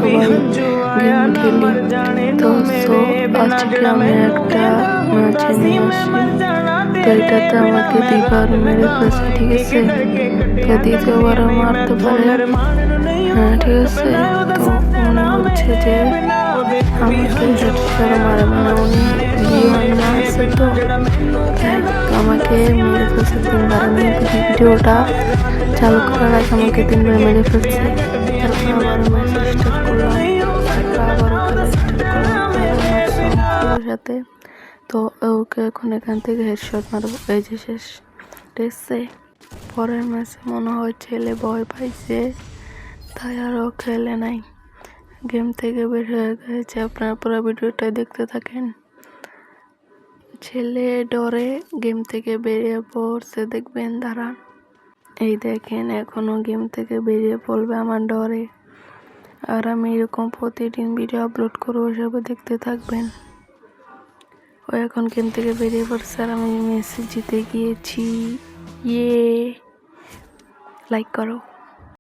সবাই গেম খেলি। তো আজকে আমি একটা ম্যাচে নিয়ে আসি। তো এটাতে আমাকে দুইবার মেরে ফেলছে, ঠিক আছে। তো দ্বিতীয়বারও মারতে পারে, হ্যাঁ ঠিক আছে। তো উনি হচ্ছে যে আমাকে হেডশট মারে, মানে উনি বিওয়ান না আছে, তো আমাকে মেরে ফেলছে 3বার। আমি ভিডিওটা চালু করার আগে আমাকে 3বার মেরে ফেলছে। তারপর আবার ম্যাচ স্টার্ট করলাম, তারপর আবারও খেলা স্টার্ট করলাম, আরও মারলাম ওর সাথে। তো ওকে এখন এখান থেকে হেডশট মারবো, এই যে শেষ, ঠিক আছে। পরের ম্যাচে মনে হয় ছেলে ভয় পাইছে, তাই আরও খেলে নাই, গেম থেকে বের হয়ে গেছে। আপনারা পুরো ভিডিওটা দেখতে থাকেন। ছেলে ডরে গেম থেকে বেরিয়ে পড়ছে, দেখবেন, দাঁড়ান। এই দেখেন এখনো গেম থেকে বেরিয়ে পড়বে আমার ডরে। আর আমি এরকম প্রতিদিন ভিডিও আপলোড করবো, সবাই দেখতে থাকবেন। ও এখন গেম থেকে বেরিয়ে পড়ছে আর আমি মেসি জিতে গিয়েছি। ইয়ে, লাইক করো।